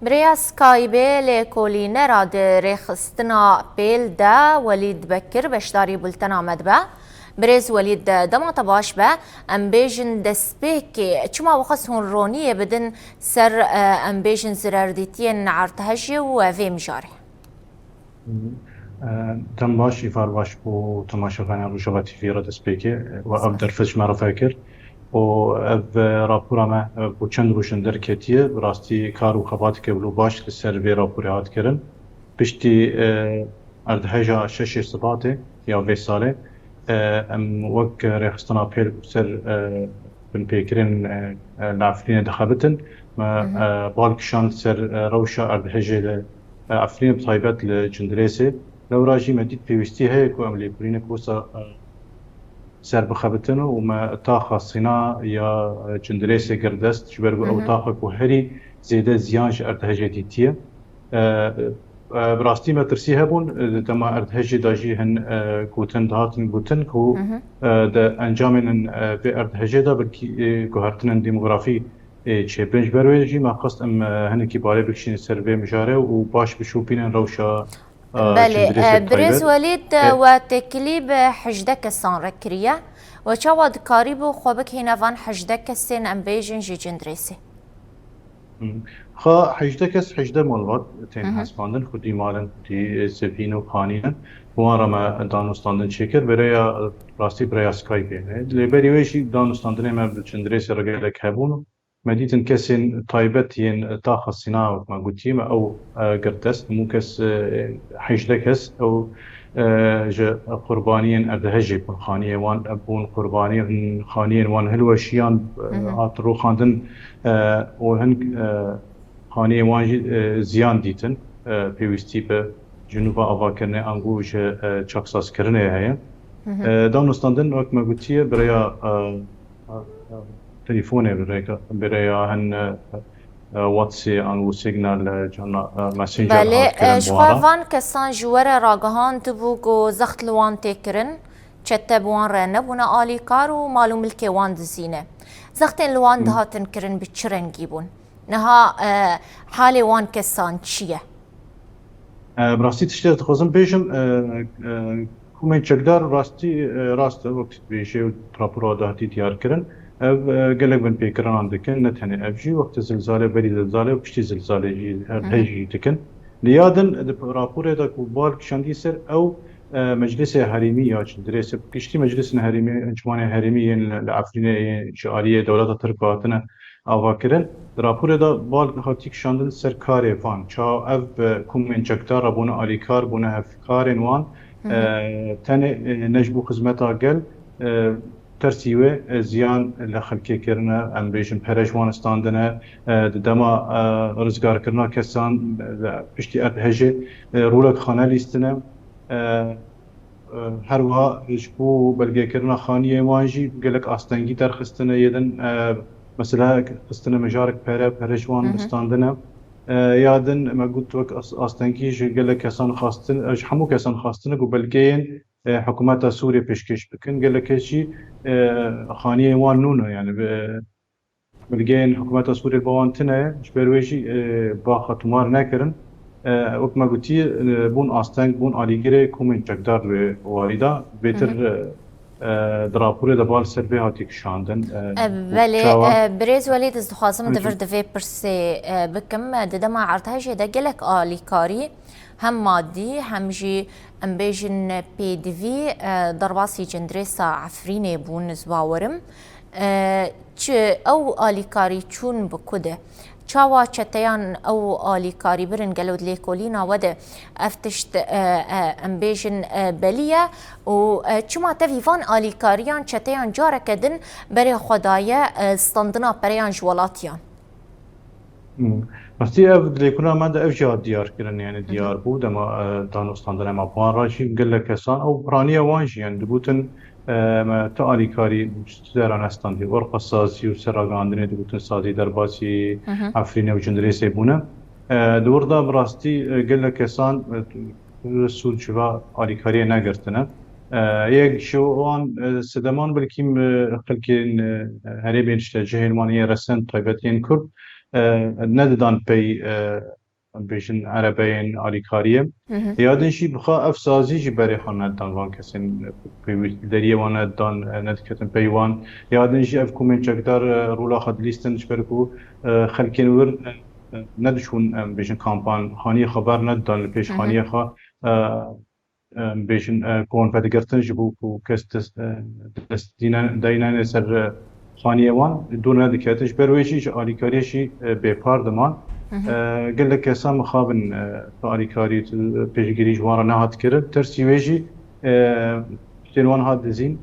بريا سكايبي لكولينا راد ريخستنا بيل دا وليد بكر بشداري بلتنا مدبا بريز وليد دما طباش با ام بيجن دسبيكي چما وخص هون رونية بدن سر ام بيجن زرارديتين عرتهجي وفي مجاري تم باش إفار باش بو تماشا غانا روجوغا تيفي رد سبيكي وأبدر فش مرة فاكر وأب راپورا ما بو چند روشن دركتيه براستي كارو خبات كبلو باش لسر في راپوري هات كرن بشتي اردهجا شش صفاتي يا في سالي ام وك ريخستنا بيل سر بن بيكرين العفرين دخبتن ما بالكشان سر روشا اردهجا عفرين بطيبات لجندريسي لو راجي مديد بيوستي هيك وام ليكورين كوسا سر بخبتن وما تاخا صنا يا جندريسي قردست جبرو او تاخا كوهري زيادة زيانج اردهجا ديتيه براستي ما ترسي هبون تما اردهجي داجي هن كوتن دهاتن كوتن كو دا انجامن في اردهجي دا بلكي كوهرتن ديموغرافي چه بنج برويجي ما خست ام هنكي بالي بكشين سيرفي مجاره وباش بشوبين روشا جندريسي بله بريز بتايبت وليد وتكليب حجدك السان ركريا وشاود كاريبو خوبك هنا فان حجدك السن ام بيجن جي جندريسي خا حجده كس حجده مالوات تين هسپاندن خودی مالن خودی سفینو خانیان وارا ما دانستاندن شکر برای راستی برای سکایپ نه لبری ویشی دانستاندن ما بچندرس رجال کهبون مديتن كسين طيبتين طاقة صناعة ما قلتي ما أو قرتست مو كس حجده كس أو جا قربانيا أردهجي بون خانية وان أبون قربانيا خانية وان هلوشيان عطرو خاندن وهن خانية وان زيان ديتن بيوستي به جنوب أواكرنا أنجوج شخصاس كرنا هي دانستاندن وقت ما قلتي بريا تليفوني بريا هن واتسي انو سيجنال جانا ماسنجر هات كرن بله شخوان کسان جوار راگهان تبوگو زخت لوان تکرن چته بوان رنه بونا آلی کار و معلوم الکه وان دزینه زختن لوان دهاتن کرن بچرنگی بون نها حال وان کسان چیه؟ براستی تشتغل تخوزم بیشم کومن چکدار راستی راست وقت بیشه راپورا دهاتی دیار کرن قالك بن بيكران عندكن نتهني افجي وقت زلزال بري زلزال وبشتي زلزال هيجي تكن ليادن رابور دا كوبال شاندي سر او مجلس هرمي يا دريس كشتي مجلس هرمي انجمان هرمي العفرين شعاريه دولات تركاتنا اواكرن رابور دا بال هاتيك شاندن سر كاري فان چا اف كومن چكدار ابونا اليكار بونا افكارن وان تن نجبو خدمتا قل ترسيوه زيان لخلكي كرنا ام بيجن پرجوان استاندنا دما رزگار کرنا کسان پشتی ارهجه رولك خانه لیستنه هر وا جبو بلگه کرنا خانیه وانجی گلک آستنگی در خستنه یدن مثلا خستنه مجارك پرجوان استاندنا یادن ما قلت وك آستنگی گلک کسان خواستن همو کسان خواستنه گو بلگین حكومات سوريا بيشكش بكن قال لك شيء خانيه وان نونو يعني بلقين حكومات سوريا بوانتنا شبرويجي باخ تمار ناكرن وقت ما قلتي بون استانك بون اليغري كومن تقدر والدا بيتر درابوري دبال سربي هاتيك شاندن بله بريز وليد استخاصم دفر دفي برسي بكم دما عرضها دا قالك آلي كاري هم مادي هم جي ام بيجن بي دي في ضرباسي جندريسا عفريني بون زباورم او آلي كاري چون بكده چاوا چتيان او آلي كاري برن قلود ليكولينا وده افتشت ام بيجن بليا و چما تفيفان آلي كاريان چتيان جارة كدن بري خدايا استندنا بريان جوالاتيان بس اف ليكونا ما دا اف جاد ديار كرن يعني ديار بود اما دانستاندن ما بان راشي قال لك كسان او برانيا وانجي يعني دبوتن ما تالي كاري زران استاندي ورقه سازي وسراغاندني دبوتن سازي درباسي عفرينه وجندريسي بونا دور دا براستي قال لك كسان رسول شبا الي كاري ناغرتنا یک شوان سدمان بلکیم خلکین هری بینشته جهلمانی رسن طیبتین کرد نددان بي بيشن عربيين آلیکاریم یادنشی بخوا افسازی جی برای خان ندان وان کسین في دریه وان ندان ندکتن پیوان یادنشی اف کومن چکدار رولا خد لیستن شبرکو خلکین ور ندشون بيشن كامبان خانية خبر ندان بيش خانية خا بيشن كون فدقرتن جبو كاس دينا سر خانية وان دون ذكاتش برويشي آليكاريشي بباردمان قال لك سام خابن آليكاري بيجي جوارا نهات كرب ترسيويجي شنوان هاد زين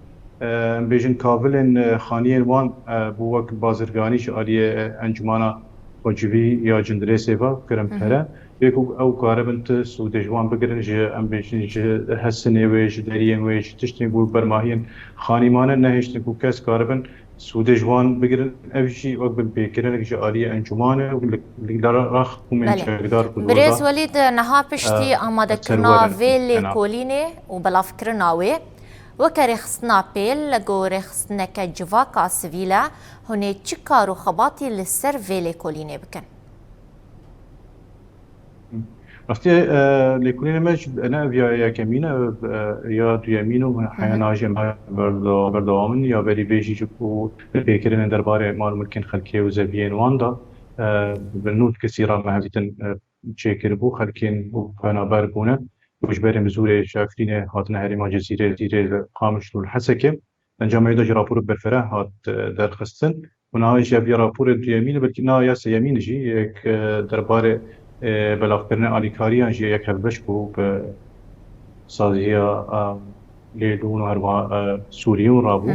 بيجن كابلن خانية وان بوك بازرگانيش آلية انجمانا وجبي يا جندري سيفا كرم پره يكو او كاربنت سودجوان بگرن جه ام بيشن جه حسنه ويش دريان ويش تشتين بو برماهين خانيمانه نهشتن كو كاس كاربن سودجوان بگرن اوشي وقت بيكرن جه آلية انجمانه لقدر راخ ومن شغدار بريز وليد نها پشتی آماده کرنا ویلی کولینه و بلافکرناوی وكرخصنا بيل لقو رخصنا كجواكا سفيلا هني تشكارو خباطي للسر فيلي كوليني بكن رفتي لكوليني ماش انا يا كمينة يا يمينو حيانا جمع بردوامن يا بري بيجي جبو بيكرين درباري مال ممكن خلكي وزبيين واندا بالنوت كثيرة مهزيتن تشيكر بو خلكين بو فانا باربونه وش بریم زور شاکرینه هاتنه هریما جزیره زیر قامش رو الحسکه انجام ایده جرابور برفره هات درخستن و نهایش یا راپور دیامین بلکه نه یا سیامین جی یک درباره بلاف کرنه آلیکاری انجی یک هلبش بو به سازیا لیدون و هروا سوریون رابو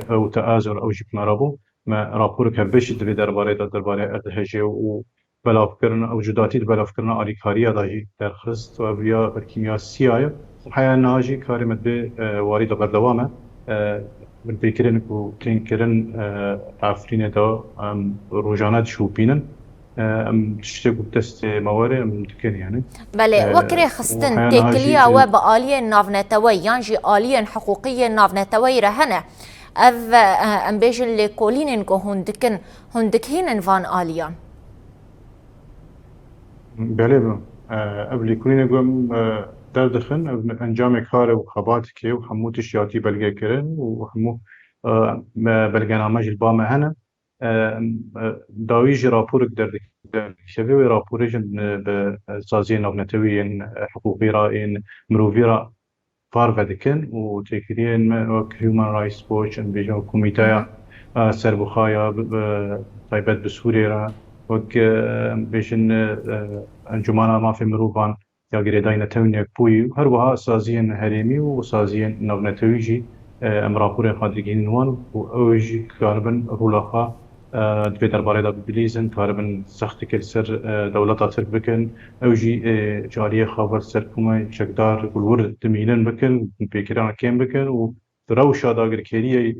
و تآزر او جبنا رابو ما راپور هلبش دلی درباره ارتهجه و بلاف کرنا او جداتی بلاف کرنا آلیکاری داجی درخست و بیا برکیمیا سیاه وحياة ناجي كارمت به وارد بردوامه بالبيكرين و تنكرن عفرين دا روجانات شوبينن تشتغل تست موارد ممكن يعني بله وكري خستن تكليا وبآلية نافنتوي يعني آلية حقوقية نافنتوي رهنه اف امبيجن لكولين كو هندكين فان آليان بله قبل كولين قوم دردخن انجام کار و خبات که و همو تشیاتی بلگه کرن و همو بلگنامه جلبامه هنه داویج راپورک شوی و راپورج به سازی نوبنتوی حقوقی را این مروفی را فار ودکن و تکرین و هیومن رایتس واچ بیجا کمیته سربخایا طیبت بسوری را و بیشن انجمانا ما فی مروفان یا گریدای نتوانی پوی هر وها سازین هریمی و سازین نوبنتویجی امراپور خادرگین نوان و اوجی کاربن رولاخا دبی درباره دا بلیزن کاربن سخت کل سر دولت ترک بکن اوجی جاریه خبر سر کمای شکدار گلور دمینن بکن پیکران کم بکن و روشا داگرکریه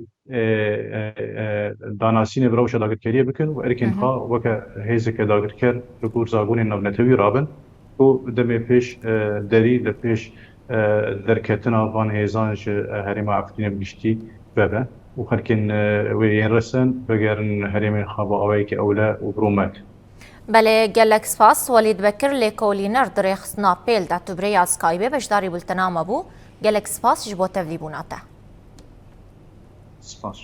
داناسین روشا داگرکریه بکن و ارکن خا وکا هیزک داگرکر رکور زاگون نوبنتوی رابن و دمی پیش دری لپیش درکتنا وان هیزانش هریم عفرین بگشتی بابه و خلکن وین رسن بگرن هریم خواب آوایی که اولا و برومت بله گلک سپاس ولید بکر لیکولینر دریخ سناپیل دا تبری از سکایبه بشداری بلتنام ابو گلک سپاس جبو تفلیبوناته سپاس